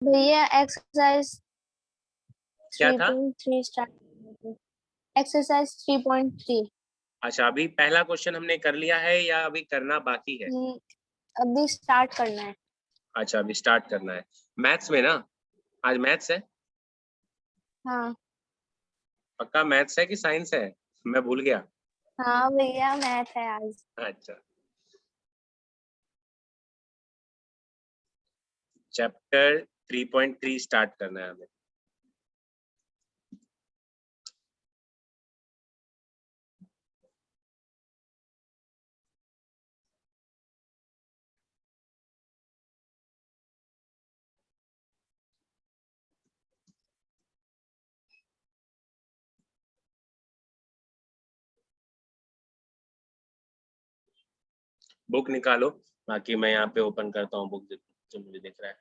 भैया एक्सरसाइज क्या था? 3.3 स्टार्ट। एक्सरसाइज 3.3। अच्छा, अभी पहला क्वेश्चन हमने कर लिया है या अभी करना बाकी है? अभी स्टार्ट करना है। अच्छा, अभी स्टार्ट करना है। मैथ्स में ना? आज मैथ्स है? हाँ पक्का मैथ्स है कि साइंस है? मैं भूल गया। हाँ भैया मैथ है आज। अच्छा, चैप्टर 3.3 स्टार्ट करना है हमें। बुक निकालो, बाकी मैं यहाँ पे ओपन करता हूँ बुक जो मुझे दिख रहा है।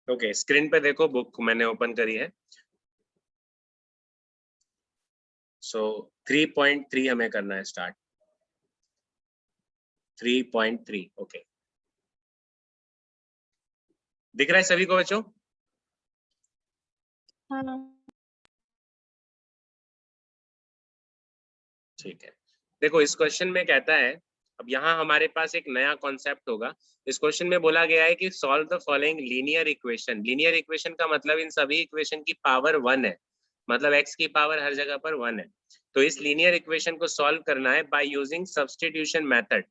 ओके, स्क्रीन पे देखो, बुक मैंने ओपन करी है। सो 3.3 हमें करना है स्टार्ट। 3.3 ओके। दिख रहा है सभी को बच्चों? हाँ ठीक है। देखो, इस क्वेश्चन में कहता है, अब यहाँ हमारे पास एक नया कॉन्सेप्ट होगा। इस क्वेश्चन में बोला गया है कि solve the following linear equation. Linear equation का मतलब इन सभी इक्वेशन की पावर 1 है, मतलब x की पावर हर जगह पर 1 है। तो इस लीनियर इक्वेशन को सॉल्व करना है बाय यूजिंग सब्स्टिट्यूशन मेथड।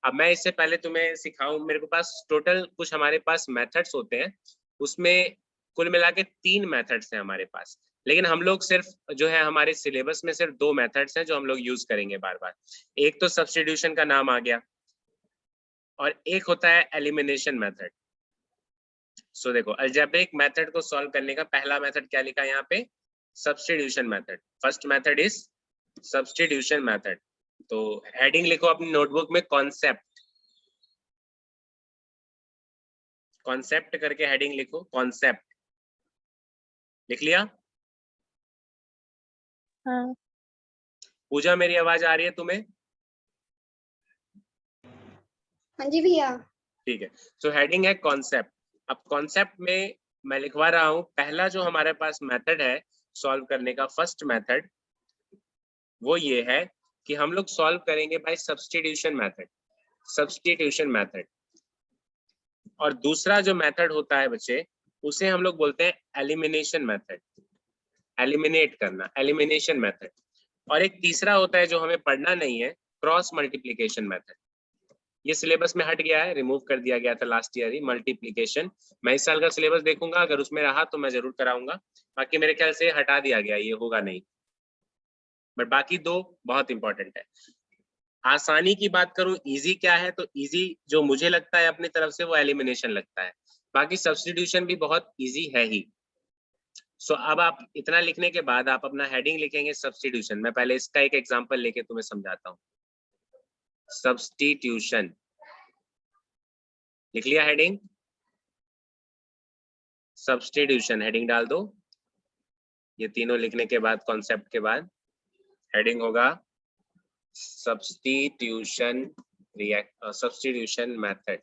अब मैं इससे पहले तुम्हें सिखाऊं, मेरे पास टोटल कुछ हमारे पास मेथड्स होते हैं, उसमें कुल मिला के 3 मेथड्स हैं हमारे पास। लेकिन हम लोग सिर्फ जो है हमारे सिलेबस में सिर्फ 2 मेथड्स हैं जो हम लोग यूज करेंगे बार बार। एक तो सब्स्टिट्यूशन का नाम आ गया और एक होता है एलिमिनेशन मेथड। सो देखो, अलजेब्रिक मेथड को सॉल्व करने का पहला मेथड क्या लिखा है यहाँ पे? Substitution method. First method is substitution method. तो हेडिंग लिखो अपनी नोटबुक में, कॉन्सेप्ट। कॉन्सेप्ट करके हेडिंग लिखो, कॉन्सेप्ट। लिख लिया? हाँ पूजा, मेरी आवाज आ रही है तुम्हें? हाँ जी भैया। ठीक है। सो हेडिंग है कॉन्सेप्ट। अब कॉन्सेप्ट में मैं लिखवा रहा हूं, पहला जो हमारे पास मेथड है सॉल्व करने का, फर्स्ट मेथड, वो ये है कि हम लोग सॉल्व करेंगे by substitution method. Substitution method. और दूसरा जो मेथड होता है बच्चे, उसे हम लोग बोलते हैं एलिमिनेशन मेथड। एलिमिनेट करना, एलिमिनेशन मेथड। और एक तीसरा होता है जो हमें पढ़ना नहीं है, क्रॉस मल्टीप्लिकेशन मेथड। ये सिलेबस में हट गया है, रिमूव कर दिया गया था लास्ट ईयर ही, मल्टीप्लिकेशन। मैं इस साल का सिलेबस देखूंगा, अगर उसमें रहा तो मैं जरूर कराऊंगा, बाकी मेरे ख्याल से हटा दिया गया, ये होगा नहीं। बट बाकी 2 बहुत इंपॉर्टेंट है। आसानी की बात करूं, इजी क्या है, तो इजी जो मुझे लगता है अपनी तरफ से वो एलिमिनेशन लगता है। बाकी सब्स्टिट्यूशन भी बहुत इजी है ही। सो अब आप इतना लिखने के बाद आप अपना हेडिंग लिखेंगे सब्स्टिट्यूशन। मैं पहले इसका एक एग्जांपल लेके तुम्हें समझाता हूँ। सब्स्टिट्यूशन लिख लिया हेडिंग? सब्स्टिट्यूशन हेडिंग डाल दो। ये तीनों लिखने के बाद, कॉन्सेप्ट के बाद, हेडिंग होगा सब्स्टिट्यूशन सब्स्टिट्यूशन मेथड।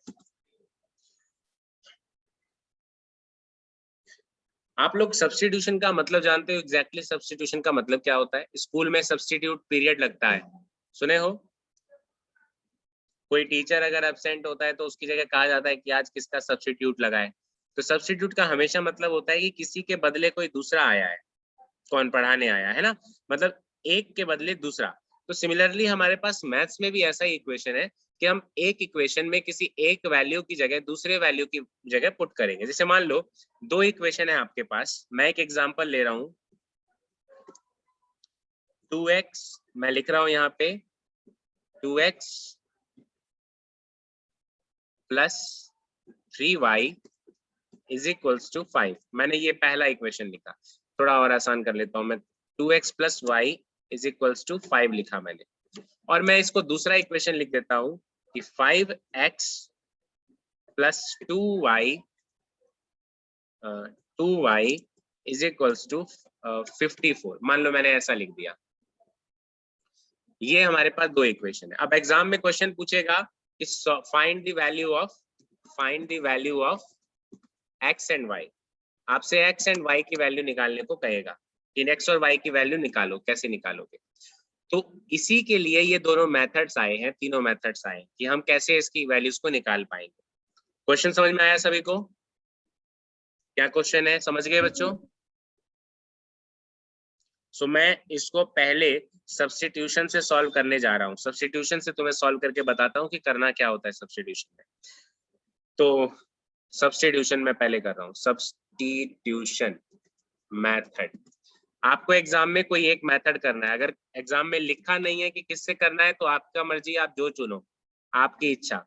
आप लोग सब्स्टिट्यूशन का मतलब जानते हो? एग्जैक्टली सब्स्टिट्यूशन का मतलब क्या होता है? स्कूल में सब्स्टिट्यूट पीरियड लगता है, सुने हो? कोई टीचर अगर एब्सेंट होता है तो उसकी जगह कहा जाता है कि आज किसका सब्स्टिट्यूट लगाए। तो सब्स्टिट्यूट का हमेशा मतलब होता है कि किसी के बदले कोई दूसरा आया है, कौन पढ़ाने आया है ना, मतलब एक के बदले दूसरा। तो सिमिलरली हमारे पास मैथ्स में भी ऐसा ही इक्वेशन है कि हम एक इक्वेशन में किसी एक वैल्यू की जगह दूसरे वैल्यू की जगह पुट करेंगे। जैसे मान लो 2 इक्वेशन है आपके पास, मैं एक एग्जांपल ले रहा हूं, 2x मैं लिख रहा हूं यहाँ पे 2x plus 3y is equals to 5। मैंने ये पहला इक्वेशन लिखा, थोड़ा और आसान कर लेता हूं मैं। 2x plus y is equals to 5 लिखा मैंने, और मैं इसको दूसरा इक्वेशन लिख देता हूं कि 5x plus 2y is equals to 54। मान लो मैंने ऐसा लिख दिया। ये हमारे पास दो इक्वेशन है। अब एग्जाम में क्वेश्चन पूछेगा कि find the value of x and y। आपसे x एंड y की वैल्यू निकालने को कहेगा। इन x और y की वैल्यू निकालो, कैसे निकालोगे? तो इसी के लिए ये दोनों मेथड्स आए हैं, तीनों मेथड्स आए हैं कि हम कैसे इसकी वैल्यूज को निकाल पाएंगे। क्वेश्चन समझ में आया सभी को? क्या क्वेश्चन है, समझ गए बच्चों? सो मैं इसको पहले सब्स्टिट्यूशन से सॉल्व करने जा रहा हूँ। सब्स्टिट्यूशन से तुम्हें सॉल्व करके बताता हूँ कि करना क्या होता है सब्स्टिट्यूशन में। तो सब्स्टिट्यूशन में पहले कर रहा हूँ, सब्स्टिट्यूशन मेथड। आपको एग्जाम में कोई एक मेथड करना है। अगर एग्जाम में लिखा नहीं है कि किससे करना है तो आपका मर्जी, आप जो चुनो, आपकी इच्छा।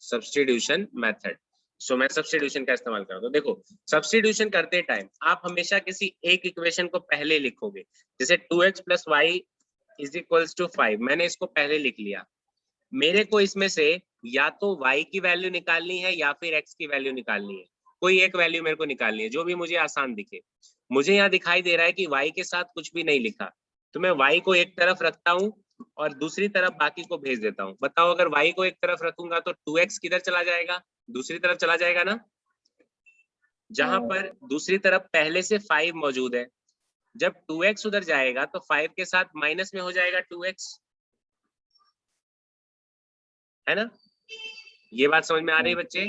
Substitution method. सो मैं सब्स्टिट्यूशन का इस्तेमाल करता हूँ। देखो, सब्स्टिट्यूशन करते टाइम आप हमेशा किसी एक इक्वेशन को पहले लिखोगे। जैसे 2x plus y is equals to 5, मैंने इसको पहले लिख लिया। मेरे को इसमें से या तो y की वैल्यू निकालनी है या फिर x की वैल्यू निकालनी है। कोई एक वैल्यू मेरे को निकालनी है जो भी मुझे आसान दिखे। मुझे यहाँ दिखाई दे रहा है कि y के साथ कुछ भी नहीं लिखा, तो मैं y को एक तरफ रखता हूँ और दूसरी तरफ बाकी को भेज देता हूँ। बताओ, अगर y को एक तरफ रखूंगा तो 2x किधर चला जाएगा? दूसरी तरफ चला जाएगा ना, जहां पर दूसरी तरफ पहले से 5 मौजूद है। जब 2x उधर जाएगा तो 5 के साथ माइनस में हो जाएगा 2x, है ना? ये बात समझ में आ रही है बच्चे?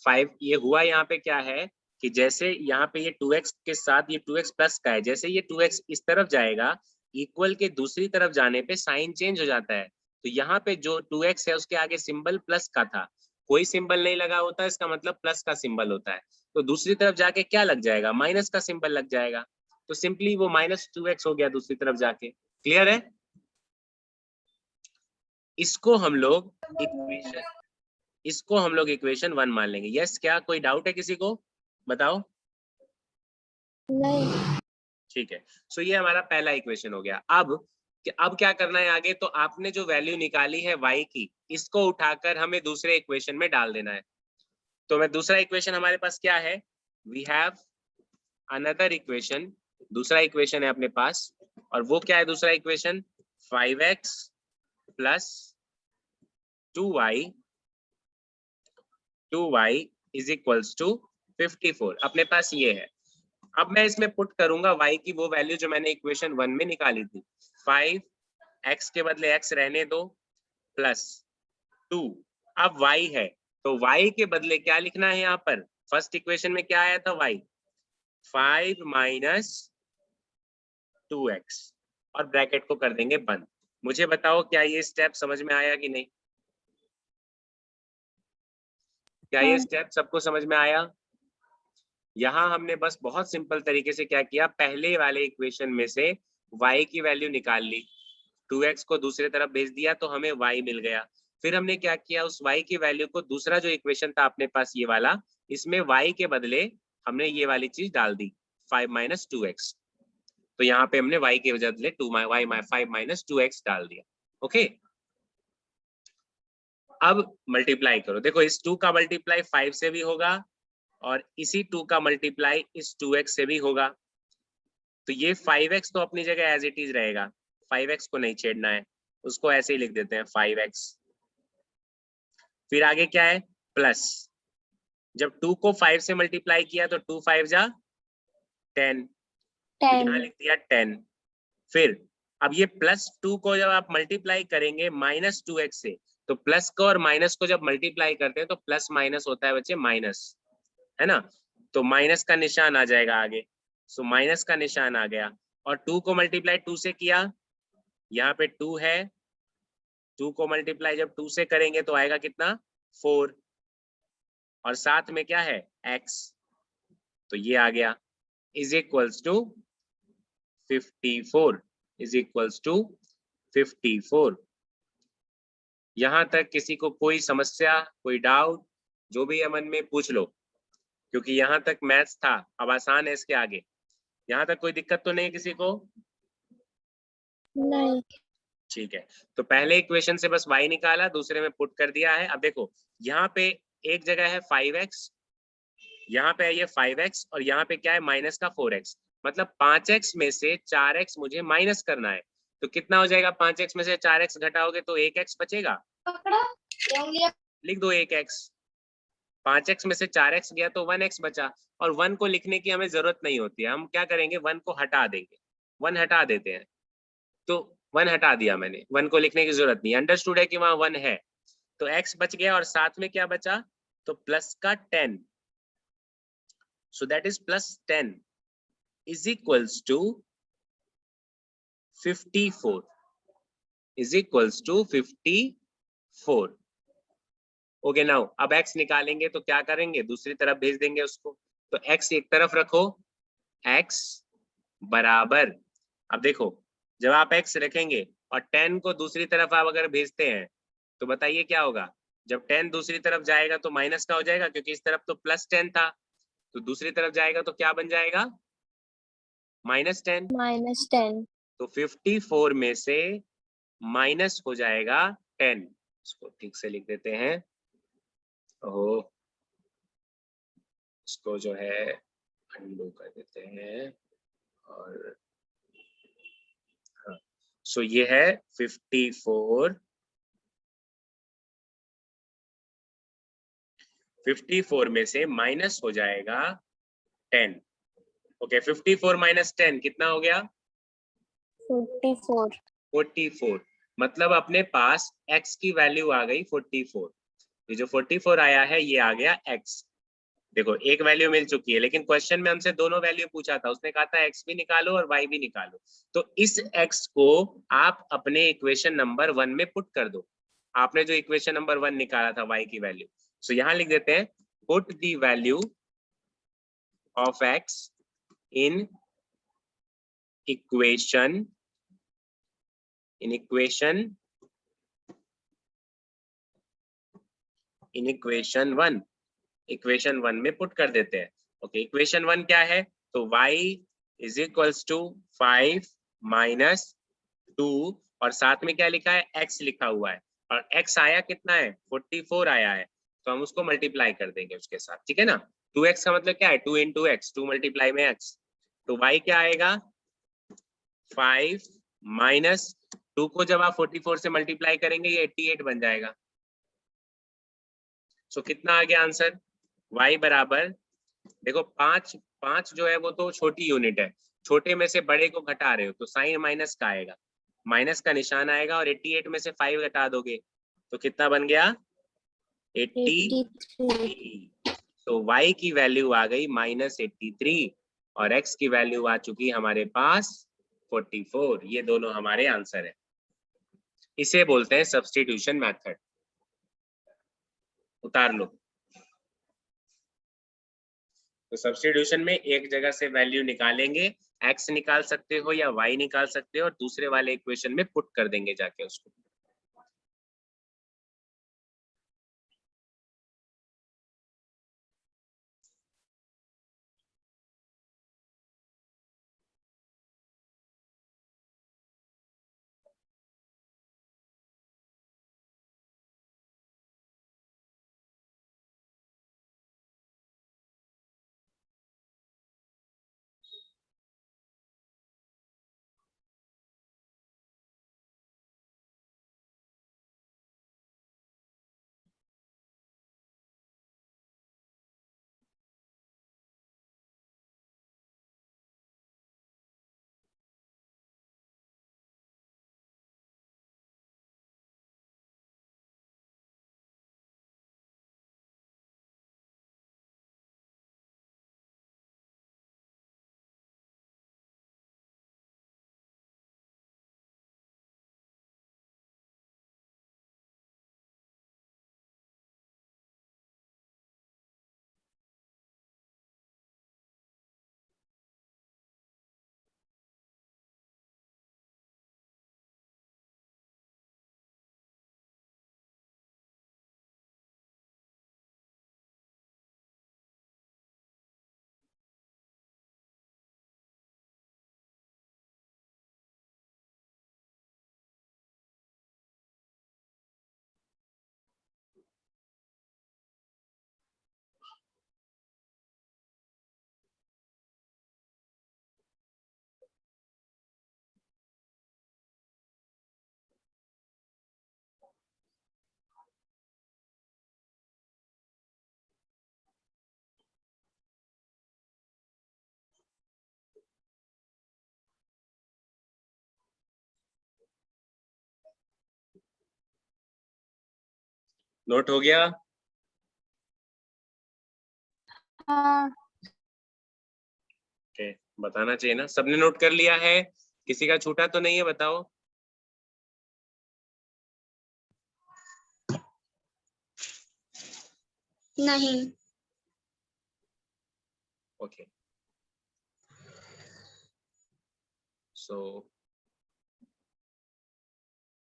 5 ये हुआ यहाँ पे क्या है कि जैसे यहाँ पे ये 2x के साथ ये 2x प्लस का है, जैसे ये 2x इस तरफ जाएगा, इक्वल के दूसरी तरफ जाने पे साइन चेंज हो जाता है। तो यहाँ पे जो 2x है उसके आगे सिंबल प्लस का था, कोई सिंबल नहीं लगा होता, इसका मतलब प्लस का सिंबल होता है। तो दूसरी तरफ जाके क्या लग जाएगा? माइनस का सिंबल लग जाएगा। तो सिंपली वो -2x हो गया दूसरी तरफ जाके। क्लियर है? इसको हम लोग इक्वेशन 1 मान लेंगे। यस, क्या कोई डाउट है किसी को? बताओ। नहीं। ठीक है, सो ये हमारा पहला इक्वेशन हो गया। अब क्या करना है आगे? तो आपने जो वैल्यू निकाली है y की, इसको उठाकर हमें दूसरे इक्वेशन में डाल देना है। तो मैं दूसरा इक्वेशन हमारे पास क्या है? We have another equation. दूसरा इक्वेशन है अपने पास, और वो क्या है दूसरा equation? 5x plus 2y is equals to 54। अपने पास ये है। अब मैं इसमें पुट करूंगा y की वो वैल्यू जो मैंने इक्वेशन 1 में निकाली थी। 5x के बदले x रहने दो, प्लस 2। अब y है तो y के बदले क्या लिखना है यहाँ पर? फर्स्ट इक्वेशन में क्या आया था? y 5 माइनस 2x, और ब्रैकेट को कर देंगे बंद। मुझे बताओ, क्या ये स्टेप समझ में आया कि नहीं? क्या ये स्टेप सबको समझ में आया? यहाँ हमने बस बहुत सिंपल तरीके से क्या किया, पहले वाले इक्वेशन में से y की वैल्यू निकाल ली, 2x को दूसरे तरफ भेज दिया तो हमें y मिल गया। फिर हमने क्या किया, उस y की वैल्यू को दूसरा जो इक्वेशन था अपने पास ये वाला, इसमें y के बदले हमने ये वाली चीज डाल दी, 5 माइनस 2x। तो यहाँ पे हमने y के बदले 5 माइनस 2x डाल दिया। ओके, अब मल्टीप्लाई करो। देखो, इस 2 का मल्टीप्लाई 5 से भी होगा और इसी 2 का मल्टीप्लाई इस 2x से भी होगा। तो ये 5x तो अपनी जगह एज इट इज रहेगा, 5x को नहीं छेड़ना है, उसको ऐसे ही लिख देते हैं 5x। फिर आगे क्या है? प्लस। जब 2 को 5 से मल्टीप्लाई किया तो 2 5 जा 10, तो यहाँ लिख दिया 10। फिर अब ये +2 को जब आप मल्टीप्लाई करेंगे -2x से, तो प्लस को और माइनस को जब मल्टीप्लाई करते हैं तो प्लस माइनस होता है बच्चे माइनस, है ना? तो माइनस का निशान आ जाएगा आगे। सो माइनस का निशान आ गया, और 2 को मल्टीप्लाई 2 से किया, यहाँ पे 2 है, 2 को मल्टीप्लाई जब 2 से करेंगे तो आएगा कितना? 4, और साथ में क्या है? x। तो ये आ गया is equals to 54 is equals to 54। यहां तक किसी को कोई समस्या, कोई डाउट, जो भी है मन में पूछ लो, क्योंकि यहां तक मैथ्स था, अब आसान है इसके आगे। यहां तक कोई दिक्कत तो नहीं है किसी को? नहीं। ठीक है, तो पहले इक्वेशन से बस y निकाला, दूसरे में पुट कर दिया है। अब देखो यहाँ पे एक जगह है 5x, यहाँ पे है ये 5x, और यहाँ पे क्या है माइनस का 4x, मतलब 5x में से 4x मुझे माइनस करना है। तो कितना हो जाएगा? 5x में से 4x घटाओगे तो 1x बचेगा, लिख दो 1x। 5x में से 4x गया तो 1x बचा, और 1 को लिखने की हमें जरूरत नहीं होती है, हम क्या करेंगे 1 को हटा देंगे, 1 हटा देते हैं। तो 1 हटा दिया मैंने, 1 को लिखने की जरूरत नहीं, अंडरस्टूड है कि वहां 1 है, तो x बच गया, और साथ में क्या बचा? तो प्लस का 10, so that is plus 10 is equals to 54 is equals to 54। Okay now अब x निकालेंगे तो क्या करेंगे? दूसरी तरफ भेज देंगे उसको। तो x एक तरफ रखो, x बराबर, अब देखो जब आप x रखेंगे और 10 को दूसरी तरफ आप अगर भेजते हैं तो बताइए क्या होगा? जब 10 दूसरी तरफ जाएगा तो माइनस का हो जाएगा, क्योंकि इस तरफ तो प्लस 10 था, तो दूसरी तरफ जाएगा तो क्या बन जाएगा? -10। -10। तो 54 में से माइनस हो जाएगा 10। इसको ठीक से लिख देते हैं, ओह इसको जो है अंडू कर देते हैं, और हाँ, सो ये है 54, 54 में से माइनस हो जाएगा 10। ओके 54 माइनस 10 कितना हो गया? 44। 44। मतलब अपने पास x की वैल्यू आ गई 44। ये जो 44 आया है ये आ गया x। देखो एक वैल्यू मिल चुकी है, लेकिन क्वेश्चन में हमसे दोनों वैल्यू पूछा था, उसने कहा था x भी निकालो और y भी निकालो। तो इस x को आप अपने इक्वेशन नंबर 1 में पुट कर दो। आपने जो इक्वेशन नंबर 1 निकाला था y की वैल्यू, सो यहां लिख देते हैं put the value of x in equation equation 1, equation 1 में पुट कर देते हैं। ओके इक्वेशन 1 क्या है? तो y is equals to 5 minus 2, और साथ में क्या लिखा है? x लिखा हुआ है, और x आया कितना है? 44 आया है, तो हम उसको मल्टीप्लाई कर देंगे उसके साथ, ठीक है ना। 2x का मतलब क्या है? 2 इंटू एक्स, 2 मल्टीप्लाई में x, तो y क्या आएगा? 5 माइनस 2 को जब आप 44 से मल्टीप्लाई करेंगे ये 88 बन जाएगा। सो कितना आ गया आंसर? y बराबर, देखो 5 जो है वो तो छोटी यूनिट है, छोटे में से बड़े को घटा रहे हो तो साइन माइनस का आएगा, माइनस का निशान आएगा, और 88 में से 5 घटा दोगे तो कितना बन गया? 83। तो y की वैल्यू आ गई -83, और x की वैल्यू आ चुकी हमारे पास 44। ये दोनों हमारे आंसर है। इसे बोलते हैं सब्स्टिट्यूशन मेथड। उतार लो। तो सब्स्टिट्यूशन में एक जगह से वैल्यू निकालेंगे, x निकाल सकते हो या y निकाल सकते हो, और दूसरे वाले इक्वेशन में पुट कर देंगे जाके उसको। नोट हो गया? हाँ। ओके, बताना चाहिए ना, सबने नोट कर लिया है? किसी का छूटा तो नहीं है, बताओ। नहीं। ओके, सो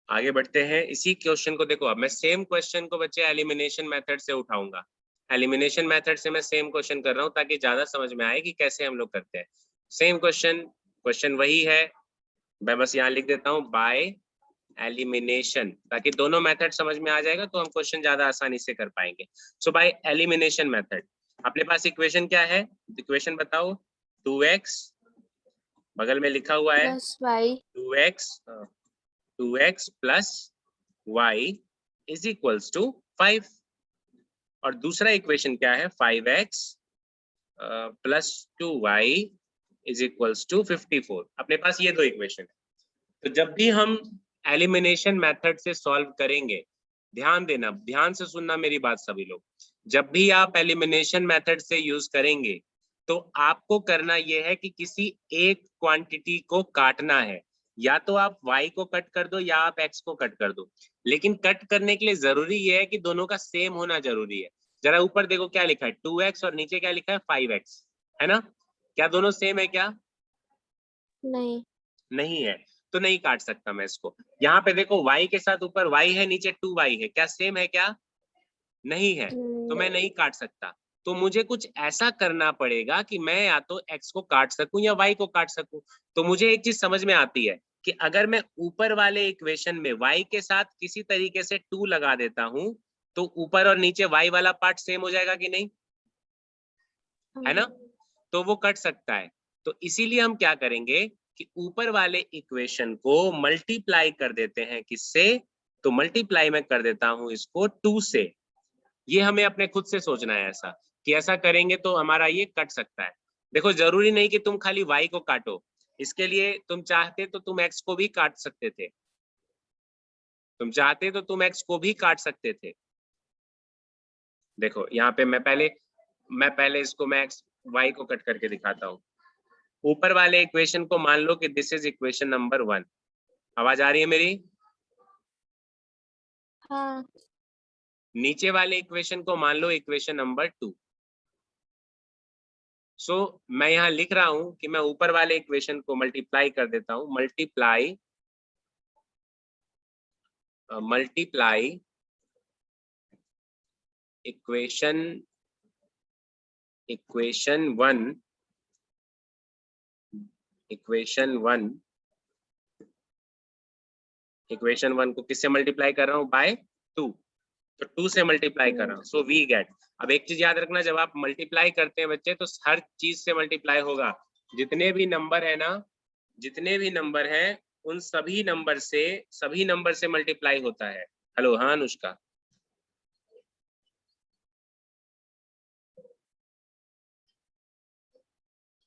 आगे बढ़ते हैं। इसी क्वेश्चन को देखो, अब मैं सेम क्वेश्चन को बच्चे एलिमिनेशन मेथड से उठाऊंगा। एलिमिनेशन मेथड से मैं सेम क्वेश्चन कर रहा हूं ताकि ज्यादा समझ में आए कि कैसे हम लोग करते हैं। सेम क्वेश्चन वही है, मैं बस यहाँ लिख देता हूँ बाय एलिमिनेशन, ताकि दोनों मेथड समझ में आ जाएगा तो हम क्वेश्चन ज्यादा आसानी से कर पाएंगे। सो बाय एलिमिनेशन मेथड, अपने पास इक्वेशन क्या है? इक्वेशन बताओ। 2x, बगल में लिखा हुआ है plus y 2x plus y is equals to 5। और दूसरा इक्वेशन क्या है? 5x plus 2y is equals to 54। अपने पास ये दो इक्वेशन है। तो जब भी हम एलिमिनेशन मेथड से सॉल्व करेंगे, ध्यान देना, ध्यान से सुनना मेरी बात सभी लोग, जब भी आप एलिमिनेशन मेथड से यूज करेंगे तो आपको करना यह है कि किसी एक क्वांटिटी को काटना है। या तो आप y को कट कर दो या आप x को कट कर दो, लेकिन कट करने के लिए जरूरी यह है कि दोनों का सेम होना जरूरी है। जरा ऊपर देखो क्या लिखा है, 2x, और नीचे क्या लिखा है, 5x, है ना? क्या दोनों सेम है क्या? नहीं। नहीं है, तो नहीं काट सकता मैं इसको। यहाँ पे देखो y के साथ ऊपर y है, नीचे 2y है, क्या सेम है क्या? नहीं है, तो मैं नहीं काट सकता। तो मुझे कुछ ऐसा करना पड़ेगा कि मैं या तो x को काट सकूं या y को काट सकूं। तो मुझे एक चीज समझ में आती है कि अगर मैं ऊपर वाले इक्वेशन में y के साथ किसी तरीके से 2 लगा देता हूं तो ऊपर और नीचे y वाला पार्ट सेम हो जाएगा कि नहीं, है ना? तो वो कट सकता है। तो इसीलिए हम क्या करेंगे कि ऊपर वाले इक्वेशन को मल्टीप्लाई कर देते हैं, किससे? तो मल्टीप्लाई में कर देता हूं इसको 2 से। ये हमें अपने खुद से सोचना है ऐसा, कि ऐसा करेंगे तो हमारा ये कट सकता है। देखो, जरूरी नहीं कि तुम खाली y को काटो, इसके लिए तुम चाहते तो तुम x को भी काट सकते थे, तुम चाहते तो तुम x को भी काट सकते थे। देखो यहाँ पे मैं पहले इसको मैं y को कट करके दिखाता हूँ। ऊपर वाले इक्वेशन को मान लो कि दिस इज इक्वेशन नंबर 1। आवाज आ रही है मेरी? हाँ। नीचे वाले इक्वेशन को मान लो इक्वेशन नंबर 2। सो मैं यहाँ लिख रहा हूं कि मैं ऊपर वाले इक्वेशन को मल्टीप्लाई कर देता हूं, मल्टीप्लाई इक्वेशन इक्वेशन 1 को किससे मल्टीप्लाई कर रहा हूँ? बाय 2। तो 2 से मल्टीप्लाई कर रहा हूँ, सो वी गेट। अब एक चीज याद रखना, जब आप मल्टीप्लाई करते हैं बच्चे तो हर चीज से मल्टीप्लाई होगा। जितने भी नंबर है ना, जितने भी नंबर हैं उन सभी नंबर से मल्टीप्लाई होता है। हेलो, हाँ अनुष्का,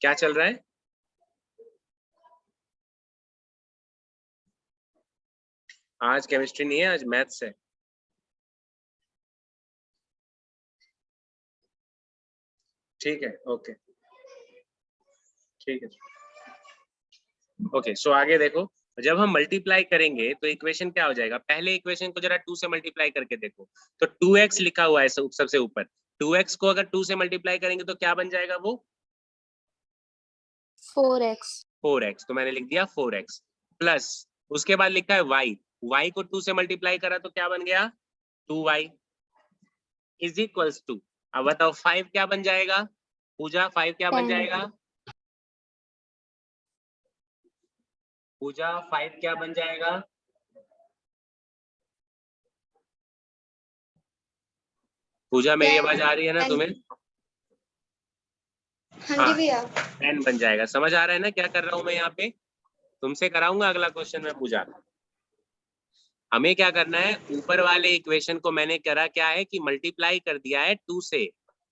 क्या चल रहा है? आज केमिस्ट्री नहीं है, आज मैथ्स है। ठीक है, ओके, ठीक है, ओके। सो आगे देखो, जब हम मल्टीप्लाई करेंगे तो इक्वेशन क्या हो जाएगा? पहले इक्वेशन को जरा 2 से मल्टीप्लाई करके देखो, तो 2x लिखा हुआ है सबसे ऊपर। 2x को अगर 2 से मल्टीप्लाई करेंगे तो क्या बन जाएगा? वो 4x। 4x, तो मैंने लिख दिया 4x प्लस, उसके बाद लिखा है y को 2 से मल्टीप्लाई करा तो क्या बन गया? 2y इज इक्वल्स टू, अब बताओ 5 क्या बन जाएगा? पूजा 5 क्या बन 10। जाएगा? पूजा 5 क्या बन जाएगा? पूजा मेरी आवाज आ रही है ना 10। तुम्हें? हाँ जी हाँ, भैया। 10 बन जाएगा। समझ आ रहा है ना क्या कर रहा हूं मैं यहाँ पे? तुमसे कराऊंगा अगला क्वेश्चन में पूजा। हमें क्या करना है, ऊपर वाले इक्वेशन को मैंने करा क्या है कि मल्टीप्लाई कर दिया है 2 से,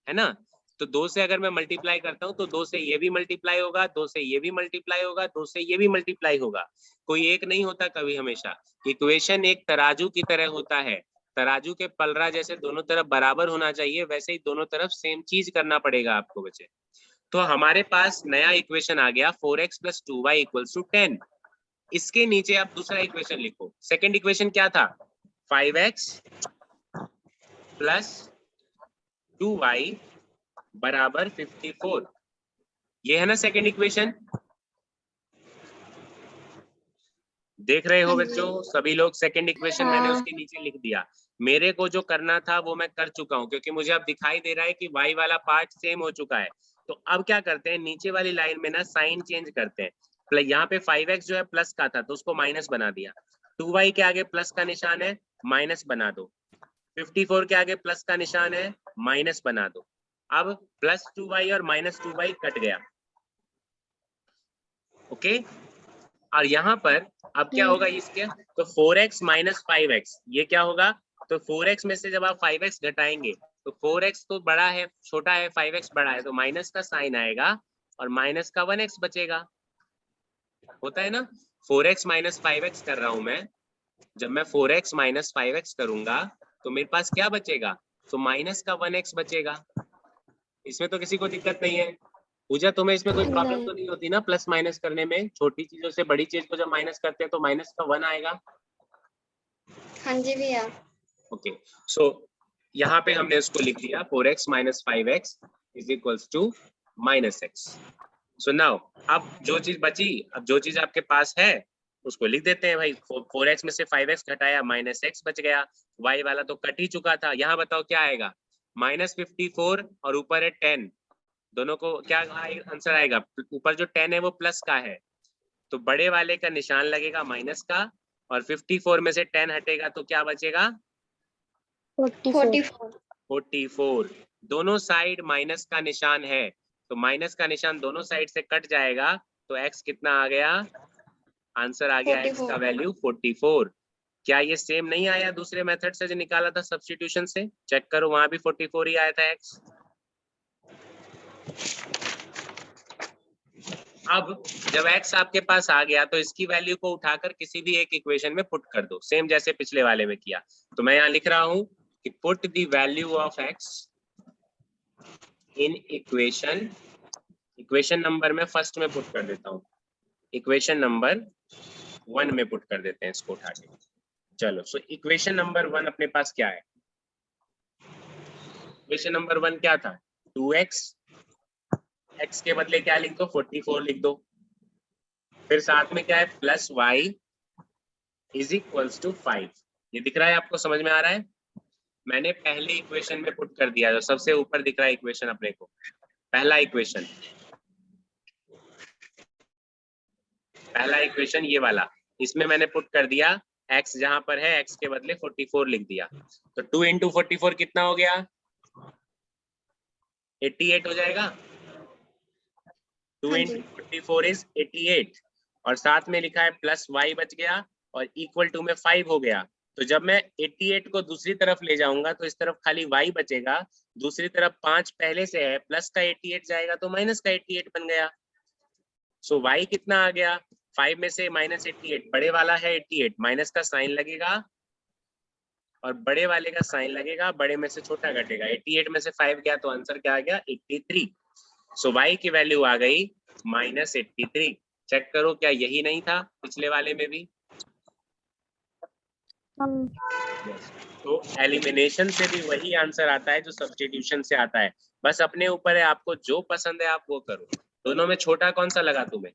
है ना? तो 2 से अगर मैं मल्टीप्लाई करता हूँ तो 2 से ये भी मल्टीप्लाई होगा, 2 से ये भी मल्टीप्लाई होगा, 2 से ये भी मल्टीप्लाई होगा। कोई एक नहीं होता कभी, हमेशा इक्वेशन एक तराजू की तरह होता है। तराजू के पलड़ा जैसे दोनों तरफ बराबर होना चाहिए, वैसे ही दोनों तरफ सेम चीज करना पड़ेगा आपको बच्चे। तो हमारे पास नया इक्वेशन आ गया 4x + 2y = 10। इसके नीचे आप दूसरा इक्वेशन लिखो। सेकंड इक्वेशन क्या था? 5x + 2y = 54। ये है ना सेकंड इक्वेशन। देख रहे हो हाँ जी। बच्चों सभी लोग? सेकंड इक्वेशन मैंने हाँ। उसके नीचे लिख दिया। मेरे को जो करना था वो मैं कर चुका हूँ, क्योंकि मुझे अब दिखाई दे रहा है कि y वाला पार्ट सेम हो चुका है। तो अब क्या करते हैं, नीचे वाली लाइन में ना साइन चेंज करते हैं। यहाँ पे 5x जो है प्लस का था तो उसको माइनस बना दिया। 2y के आगे प्लस का निशान है, माइनस बना दो। 54 के आगे प्लस का निशान है, माइनस बना दो। अब +2y और -2y कट गया। ओके। और यहाँ पर अब क्या होगा इसके? तो 4x - 5x ये क्या होगा? तो 4x में से जब आप 5x घटाएंगे तो 4x तो बड़ा है, छोटा है, 5x बड़ा है, तो माइनस का साइन आएगा और माइनस का 1x बचेगा। होता है ना? 4x - 5x कर रहा हूं मैं। जब मैं 4x - 5x करूंगा तो मेरे पास क्या बचेगा? तो माइनस का 1x बचेगा। इसमें तो किसी को दिक्कत नहीं है। पूजा, तुम्हें इसमें कोई प्रॉब्लम तो नहीं होती ना प्लस माइनस करने में? छोटी चीजों से बड़ी चीज को जब माइनस करते हैं तो माइनस का 1 आएगा। हाँ जी भैया। ओके, सो यहाँ पे हमने इसको लिख दिया 4x - 5x = -x। So now अब जो चीज बची, अब जो चीज आपके पास है उसको लिख देते हैं भाई। 4x में से 5x घटाया, -x बच गया। y वाला तो कट ही चुका था। यहाँ बताओ क्या आएगा? -54 और ऊपर है 10। दोनों को क्या आंसर आएगा? ऊपर जो 10 है वो प्लस का है, तो बड़े वाले का निशान लगेगा माइनस का, और 54 में से 10 हटेगा तो क्या बचेगा? 44। 44। दोनों साइड माइनस का निशान है, तो माइनस का निशान दोनों साइड से कट जाएगा, तो x कितना आ गया? आंसर आ गया x का वैल्यू 44। क्या ये सेम नहीं आया दूसरे मेथड से जो निकाला था सब्स्टिट्यूशन से? चेक करो, वहां भी 44 ही आया था x। अब जब x आपके पास आ गया तो इसकी वैल्यू को उठाकर किसी भी एक इक्वेशन में पुट कर दो, सेम जैसे पिछले वाले में किया। तो मैं यहाँ लिख रहा हूं कि put the value of x in equation. Equation number में फर्स्ट में पुट कर देता हूँ, इक्वेशन नंबर 1 में पुट कर देते हैं इसको उठा के। चलो, सो इक्वेशन नंबर 1 अपने पास क्या है? इक्वेशन नंबर 1 क्या था? 2x, x के बदले क्या लिख दो? 44 लिख दो। फिर साथ में क्या है? +y = 5। ये दिख रहा है आपको? समझ में आ रहा है? मैंने पहले इक्वेशन में पुट कर दिया, जो सबसे ऊपर दिख रहा है इक्वेशन अपने को, पहला इक्वेशन ये वाला, इसमें मैंने पुट कर दिया x जहां पर है, x के बदले 44 लिख दिया। तो 2 × 44 कितना हो गया? 88 हो जाएगा। 2 हाँ × जी। 44 = 88, और साथ में लिखा है +y बच गया और = में 5 हो गया। तो जब मैं 88 को दूसरी तरफ ले जाऊंगा तो इस तरफ खाली y बचेगा, दूसरी तरफ 5 पहले से है, प्लस का 88 जाएगा तो माइनस का 88 बन गया। सो y कितना आ गया? 5 में से -88, बड़े वाला है 88, माइनस का साइन लगेगा और बड़े वाले का साइन लगेगा, बड़े में से छोटा घटेगा। 88 में से 5 गया तो आंसर क्या आ गया? 83। सो y की वैल्यू आ गई -83। चेक करो, क्या यही नहीं था पिछले वाले में भी? yes. तो एलिमिनेशन से भी वही आंसर आता है जो सब्स्टिट्यूशन से आता है। बस अपने ऊपर है, आपको जो पसंद है आप वो करो। दोनों में छोटा कौन सा लगा तुम्हें?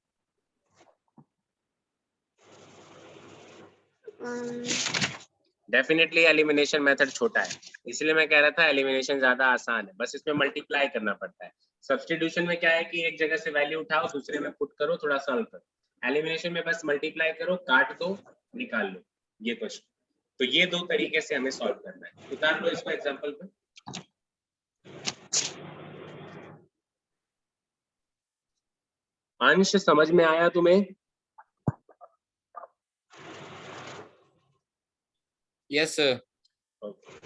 डेफिनेटली एलिमिनेशन मेथड छोटा है, इसलिए मैं कह रहा था एलिमिनेशन ज्यादा आसान है, बस इसमें मल्टीप्लाई करना पड़ता है। सब्स्टिट्यूशन में क्या है कि एक जगह से वैल्यू उठाओ, दूसरे में पुट करो, थोड़ा सॉल्व करो। एलिमिनेशन में बस मल्टीप्लाई करो, काट दो, निकाल लो ये क्वेश्चन। तो ये दो तरीके से हमें सॉल्व करना है। उतार लो इसको एग्जाम्पल पे। अंश समझ में आया तुम्हें? Yes sir. Okay.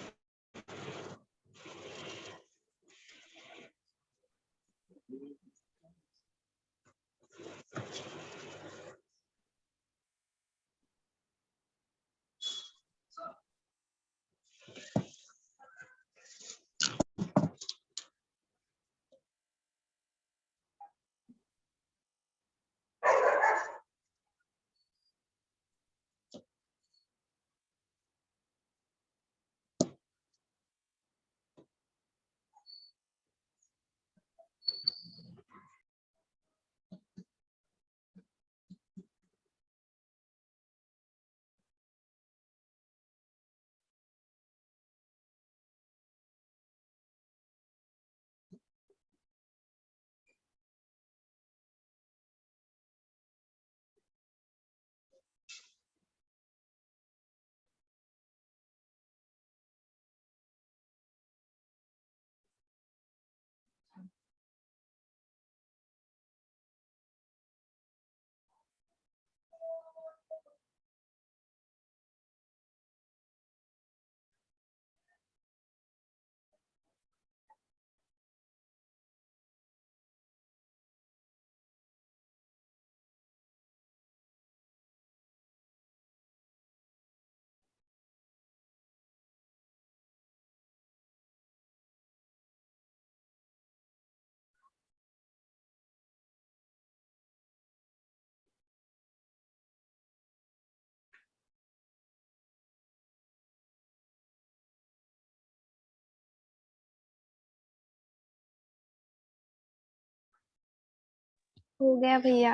हो गया भैया।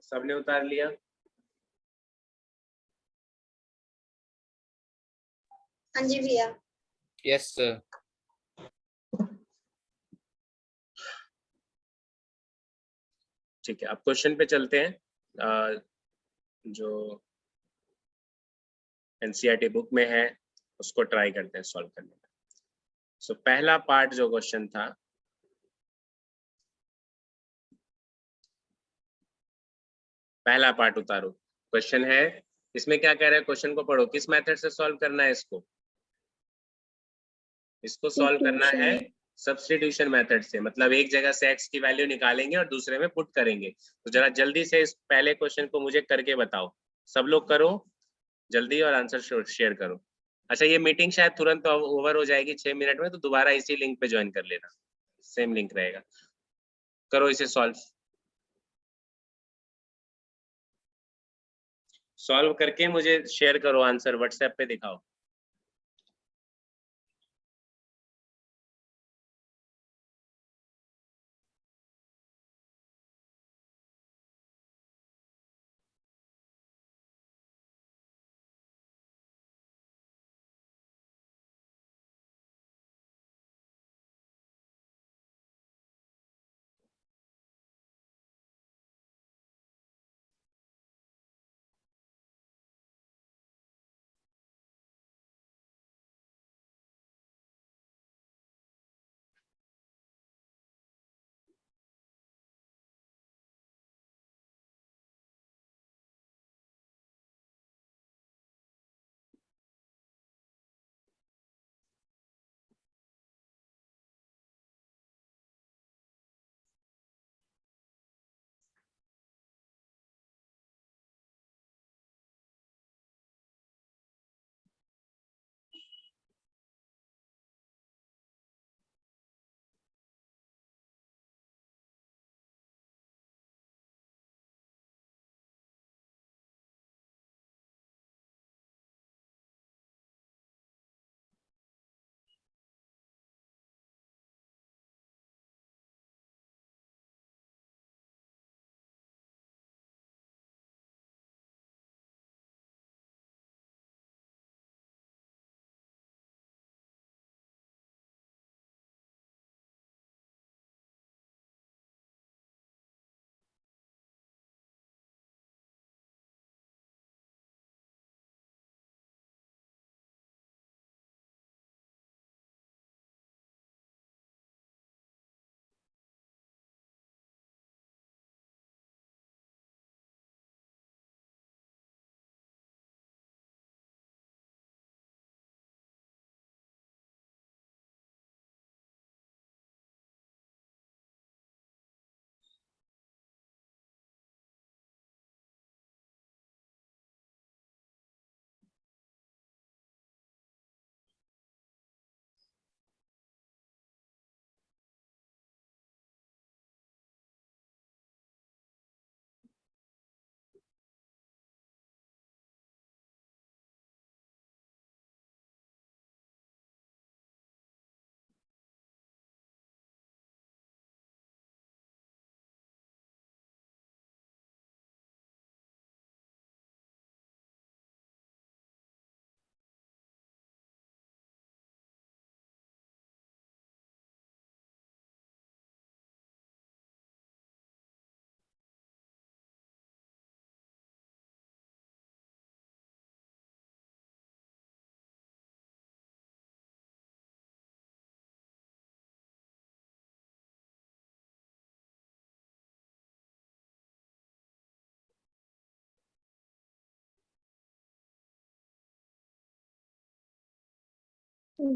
सबने उतार लिया? हाँ जी भैया। Yes sir. ठीक है, अब क्वेश्चन पे चलते हैं। जो एनसीईआरटी बुक में है उसको ट्राई करते हैं सॉल्व करने का। सो पहला पार्ट जो क्वेश्चन था, पहला पार्ट उतारो। क्वेश्चन है, इसमें क्या कह रहा है, क्वेश्चन को पढ़ो। किस मेथड से सॉल्व करना है इसको? इसको सॉल्व करना है सब्स्टिट्यूशन मेथड से, मतलब एक जगह से x की वैल्यू निकालेंगे और दूसरे में पुट करेंगे। तो जरा जल्दी से इस पहले क्वेश्चन को मुझे करके बताओ। सब लोग करो जल्दी और आंसर शेयर करो। अच्छा, ये मीटिंग शायद तुरंत ओवर हो जाएगी 6 मिनट में, तो दोबारा इसी लिंक पे ज्वाइन कर लेना, सेम लिंक रहेगा। करो इसे सॉल्व। सॉल्व करके मुझे शेयर करो आंसर, व्हाट्सएप पे दिखाओ।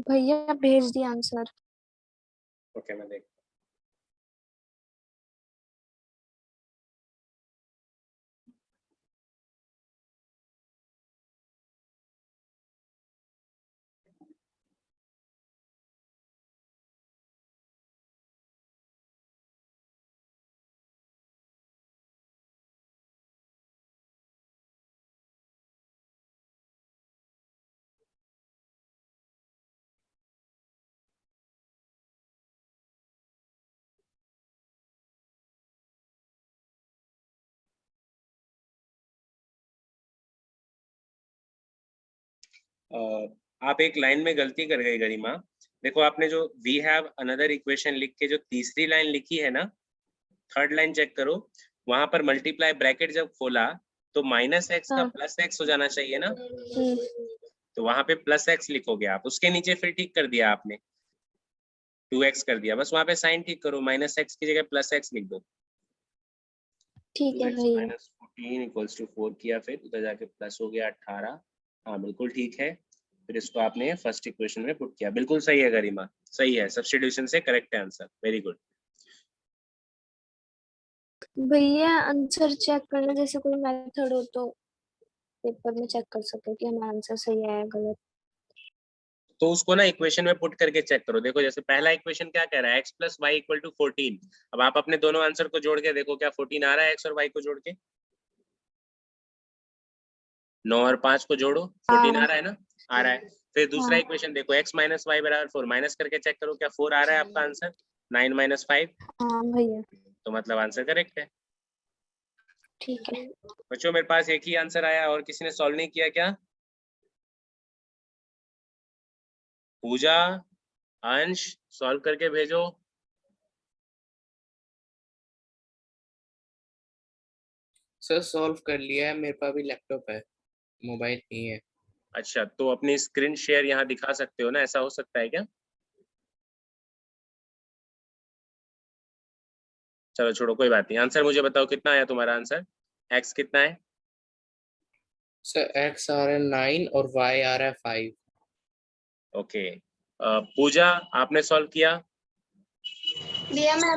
भैया भेज दिया आंसर। ओके, मैं देख आप एक लाइन में गलती कर गए गरिमा। देखो आपने जो वी हैव अनदर इक्वेशन लिख के जो तीसरी लाइन लिखी है ना, थर्ड लाइन चेक करो, वहां पर मल्टीप्लाई ब्रैकेट जब खोला तो माइनस एक्स का हाँ। प्लस एक्स हो जाना चाहिए ना, तो वहां पे प्लस एक्स लिखोगे आप, उसके नीचे फिर ठीक कर दिया आपने 2x कर दिया, बस वहां पे साइन ठीक करो, माइनस एक्स की जगह प्लस एक्स लिख दो। ठीक है 2x भैया। माइनस 14 इक्वल्स टू 4 किया, फिर उधर जाके प्लस हो गया 18। हाँ बिल्कुल ठीक है, फिर इसको आपने फर्स्ट इक्वेशन में पुट किया, बिल्कुल सही है गरिमा, सही है, सब्स्टिट्यूशन से करेक्ट है आंसर, वेरी गुड। भैया आंसर चेक करना, जैसे कोई मेथड हो तो पेपर में चेक कर सके कि हमारा आंसर सही है या गलत। तो उसको ना इक्वेशन में पुट करके चेक करो। देखो जैसे पहला इक्वेशन क्या कह रहा है, x plus y equal to 14। अब आप अपने दोनों आंसर को जोड़ के देखो क्या 14 आ रहा है x और y को जोड़ के, 9 और 5 को जोड़ो, 14 आ रहा है ना, आ रहा है। फिर दूसरा हाँ। इक्वेशन देखो, x माइनस वाई बराबर 4, माइनस करके चेक करो क्या 4 आ रहा है आपका आंसर, 9 माइनस 5, हाँ भैया। तो मतलब आंसर करेक्ट है। ठीक है। बच्चों मेरे पास एक ही आंसर आया, और किसी ने सॉल्व नहीं किया क्या? पूजा, अंश, सॉल्व करके भेजो। सर सॉल्व कर लिया है, मेरे पास भी लैपटॉप है, मोबाइल नहीं है। अच्छा, तो अपनी स्क्रीन शेयर यहाँ दिखा सकते हो ना, ऐसा हो सकता है क्या? चलो छोड़ो कोई बात नहीं, आंसर मुझे बताओ कितना आया तुम्हारा आंसर, एक्स कितना है? सर एक्स आ रहा है 9 और वाई आ रहा है 5। ओके, पूजा आपने सॉल्व किया? भैया मैं